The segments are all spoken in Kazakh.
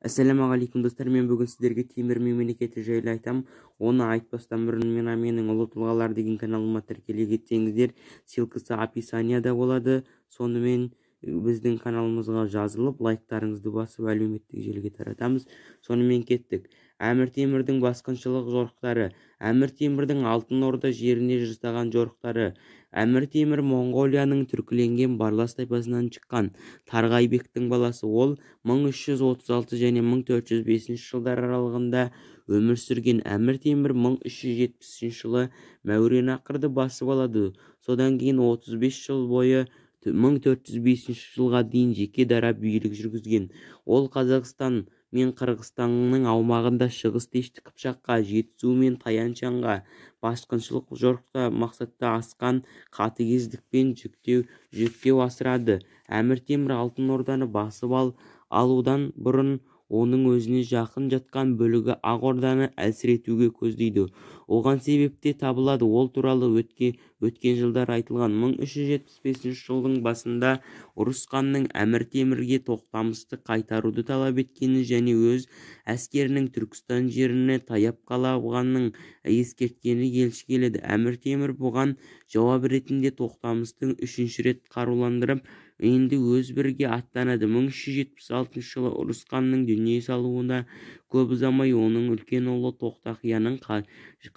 Ассалаумағалейкум достар, мен бүгін сіздерге Темір мемлекеті жайлы айтам. Оны айтпастан бұрын менің ұлы тұлғалар деген каналыма тіркеле кетсеңіздер, ссылкасы описанияда болады. Сонымен біздің каналымызға жазылып, лайктарыңызды басып әлеуметтік желіге таратамыз. Сонымен кеттік. Әмір Темірдің басқыншылық жорықтары. Әмір Темірдің Алтын Орда жеріне жасаған жорықтары. Әмір Темір Монғолияның түркіленген барлас тайпасынан шыққан Тарғайбектің баласы. Ол 1336 және 1405 жылдар аралығында өмір сүрген. Әмір Темір 1370 жылы Мәуереннахрды басып алады. Содан кейін 35 жыл бойы 1405 жылға дейін жеке дара билік жүргізген. Ол Қазақстан мен Қырғызстанның аумағында Шығыс Дешті Қыпшаққа, Жетісу мен Таяншанға басқыншылық жорықта мақсатта асқан қатыгездікпен жүктеу асырады. Әмір Темір Алтын Орданы басып алудан бұрын оның өзіне жақын жатқан бөлігі Ақ Орданы әлсіретуге көздейді. Оған себепте табылады. Ол туралы өткен жылдар айтылған. 1375 жылдың басында Ұрыс ханның Әмір Темірге Тоқтамысты қайтаруды талап еткені және өз әскерінің Түркістан жеріне таяп қалғанын ескерткені елші келеді. Әмір Темір бұған жауап ретінде Тоқтамыстың 3-ші рет қаруландырып, енді өз бірге аттанады. 1376 жылы Ұрыс ханның дүние салуына көп ұзамай оның үлкен ұлы Тоқтақияның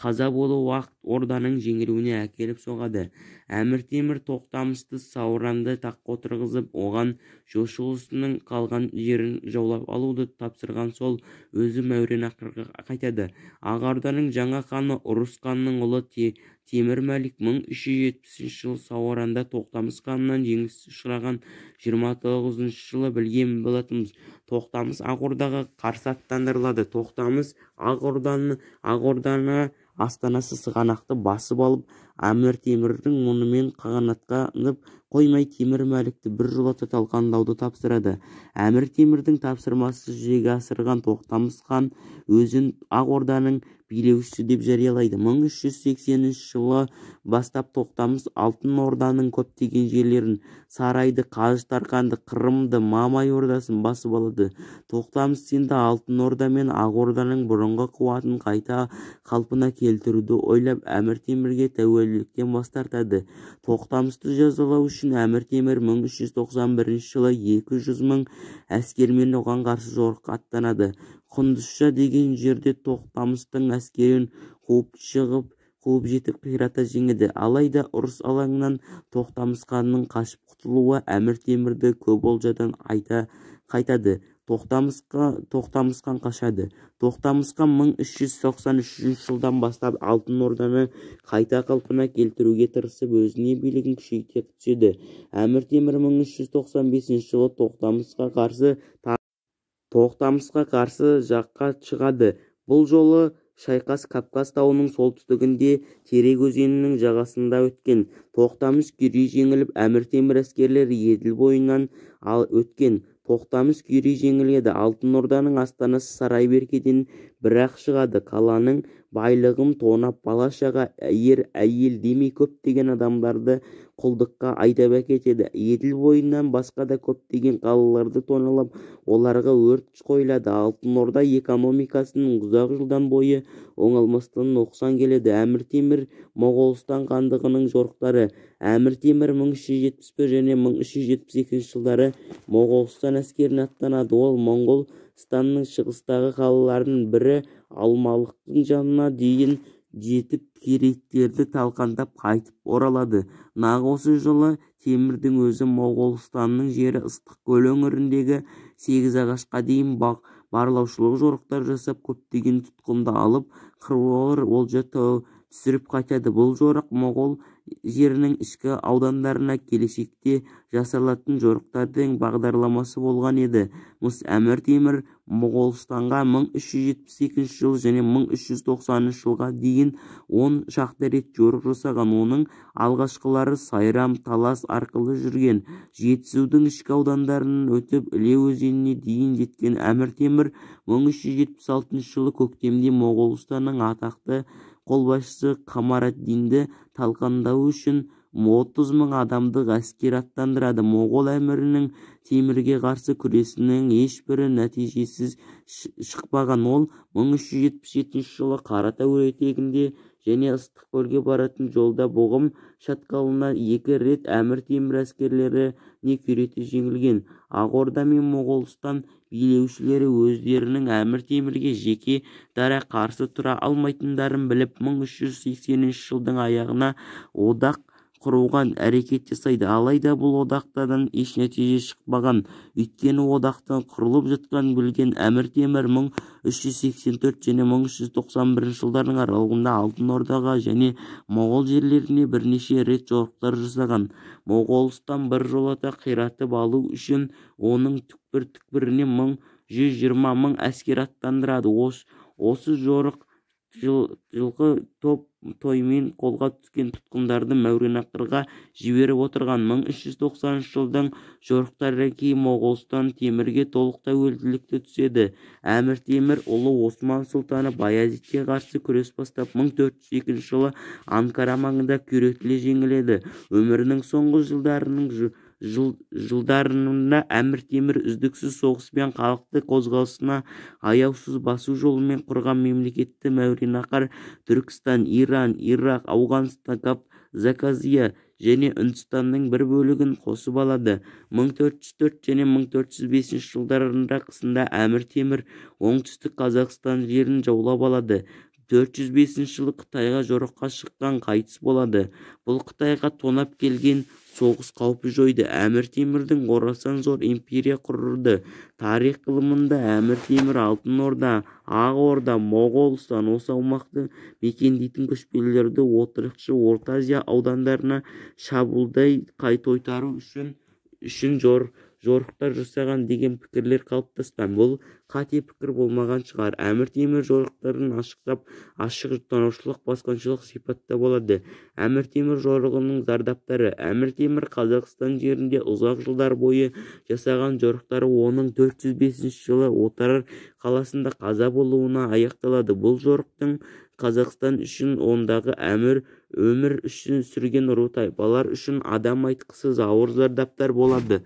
қаза болуы Ақ Орданың жеңілуіне әкеліп соғады. Әмір Темір Тоқтамысты Сауранды таққа отырғызып, оған Жошылысының қалған жерін жаулап алуды тапсырған сол өзі Мәуереннахрға қайтады. Ақ Орданың жаңа ханы Ұрыс ханның ұлы Темір Мәлік 1370 жылы Сауранда Тоқтамыс ханынан жеңіліс ұшыраған 29 жылы білген болатынбыз. Тоқтамыс Ақ Ордаға қарсы аттандырылады. Тоқтамыс Ақ Орданы астанасы Сығанақты басып алып, Әмір Темірдің мұнымен қағанаттанып қоймай Темір Мәлікті біржолата талқандауды тапсырады. Әмір Темірдің тапсырмасы жүзеге асырған Тоқтамыс хан өзін Ақ Орданың билеушісі деп жариялайды. 1380 жылы бастап Тоқтамыс Алтын Орданың көптеген жерлерін, Сарайды, Қажы-Тарқанды, Қырымды, Мамай Ордасын басып алады. Тоқтамыс енді Алтын Орда мен Ақ Орданың бұрынғы қуатын қайта қалпына келтіруді ойлап, Әмір Темірге тәуелділіктен бас тартады. Тоқтамысты жазалау үшін Әмір Темір 1391 жылы 200 мың әскермен оған қарсы жорыққа аттанады. Құндызша деген жерде Тоқтамыстың әскерін қуып жетіп қирата жеңеді. Алайда ұрыс алаңынан Тоқтамыс ханның қашып құтылуы Әмір Темірді көп олжадан қайтады. Тоқтамыс хан қашады. Тоқтамыс хан 1393 жылдан бастап Алтын Орданы қайта қалпына келтіруге тырысып, өзіне билігін күшейте түседі. Әмір Темір 1395 жылы Тоқтамысқа қарсы жаққа шығады. Бұл жолы шайқас Кавказ тауының солтүстігінде Терек өзенінің жағасында өткен. Тоқтамыс күйрей жеңіліп, Әмір Темір әскерлері Еділ бойынан өткен. Тоқтамыс күйрей жеңіледі. Алтын Орданың астанасы Сарайберкеден бір-ақ шығады. Қаланың байлығын тонап, бала-шаға, әйел демей көптеген адамдарды құлдыққа айдап әкетеді. Еділ бойынан басқа да көптеген қалаларды тоналап, оларға өрт қойылады. Алтын Орда экономикасының ұзақ жылдан бойы оңалмастан нұқсан келеді. Әмір Темір Моғолстан хандығының жорықтары. Әмір Темір 1371 және 1372 жылдары Моғолстан әскеріне аттанады. Ол Моғолстанның шығыстағы қалаларының бірі Алмалықтың жанына дейін жетіп, керейттерді талқандап қайтып оралады. Нақ осы жылы Темірдің өзі Моғолстанның жері Ыстықкөл өңіріндегі Сегізағашқа дейін барлаушылық жорықтар жасап, көптеген тұтқынды алып, қыруар олжа түсіріп қайтады. Бұл жорық Моғол жерінің ішкі аудандарына келешекте жасалатын жорықтардың бағдарламасы болған еді. Әмір Темір Моғолстанға 1372 жыл және 1390 жылға дейін 10 шақты рет жорық жасаған. Оның алғашқылары Сайрам, Талас арқылы жүрген. Жетісудың ішкі аудандарынан өтіп, Іле өзеніне дейін жеткен Әмір Темір 1376 жылы көктемде Моғолстанның атақты қолбасшысы Қамараддинді талқандау үшін 30 мың адамдық әскер аттандырады. Моғол әмірінің Темірге қарсы күресінің ешбірі нәтижесіз шықпаған. Ол 1377 жылы Қаратау етегінде және Ыстықкөлге баратын жолда Боғым шатқалына 2 рет Әмір Темір әскерлеріне күйрете жеңілген. Ақ Орда мен Моғолстан билеушілері өздерінің Әмір Темірге жеке дара қарсы тұра алмайтындарын біліп, 1380 жылдың аяғына одақ құруға әрекет жасайды. Алайда бұл одақтан еш нәтиже шықпаған. Өйткені одақтан құрылып жатқан білген Әмір Темір 1384 және 1391 жылдардың аралығында Алтын Ордаға және Моғол жерлеріне бірнеше рет жорықтар жасаған. Моғолстан біржолата қиратып алу үшін оның түкпір-түкпіріне 120 мың әскер аттандырады. Осы жорық жылқы тоймен қолға түскен тұтқындарды Мәуереннахрға жіберіп отырған. 1390 жылдың жорықтардан кейін Моғолстан Темірге толық тәуелділікке түседі. Әмір Темір ұлы Осман сұлтаны Баязитке қарсы күрес бастап, 1402 жылы Анкара маңында күйретіле жеңіледі. Өмірінің соңғы жылдарында Әмір Темір үздіксіз соғыспен халықты қозғалысына аяусыз басу жолымен құрған мемлекетті Мәуереннахр, Түркістан, Иран, Ирақ, Ауғанстан, Заказия және Үндістанның бір бөлігін қосып алады. 1404 және 1405 жылдарында қысында Әмір Темір оңтүстік Қазақстан жерін жаулап алады. 405 жылы Қытайға жорыққа шыққан қайтыс болады. Бұл Қытайға тонап келген соғыс қаупі жойды. Әмір Темірдің орасан зор империя құрды. Тарих ғылымында Әмір Темір Алтын Орда, Ақ Орда, Моғолстан осы аумақты мекендейтін көшпелілерді отырықшы Орта Азия аудандарына шабуылдай тойтару үшін жорықтар жасаған деген пікірлер қалыптасқан. Бұл қате пікір болмаған шығар. Әмір Темір жорықтарын ашық тонаушылық, басқыншылық сипатта болады. Әмір Темір жорығының зардаптары. Әмір Темір Қазақстан жерінде ұзақ жылдар бойы жасаған жорықтары оның 405 жылы Отырар қаласында қаза болуына аяқталады. Бұл жорықтың Қазақстан үшін, ондағы өмір үшін сүрген ру тайпалар үшін адам айтқысыз ауыр зардаптар болады.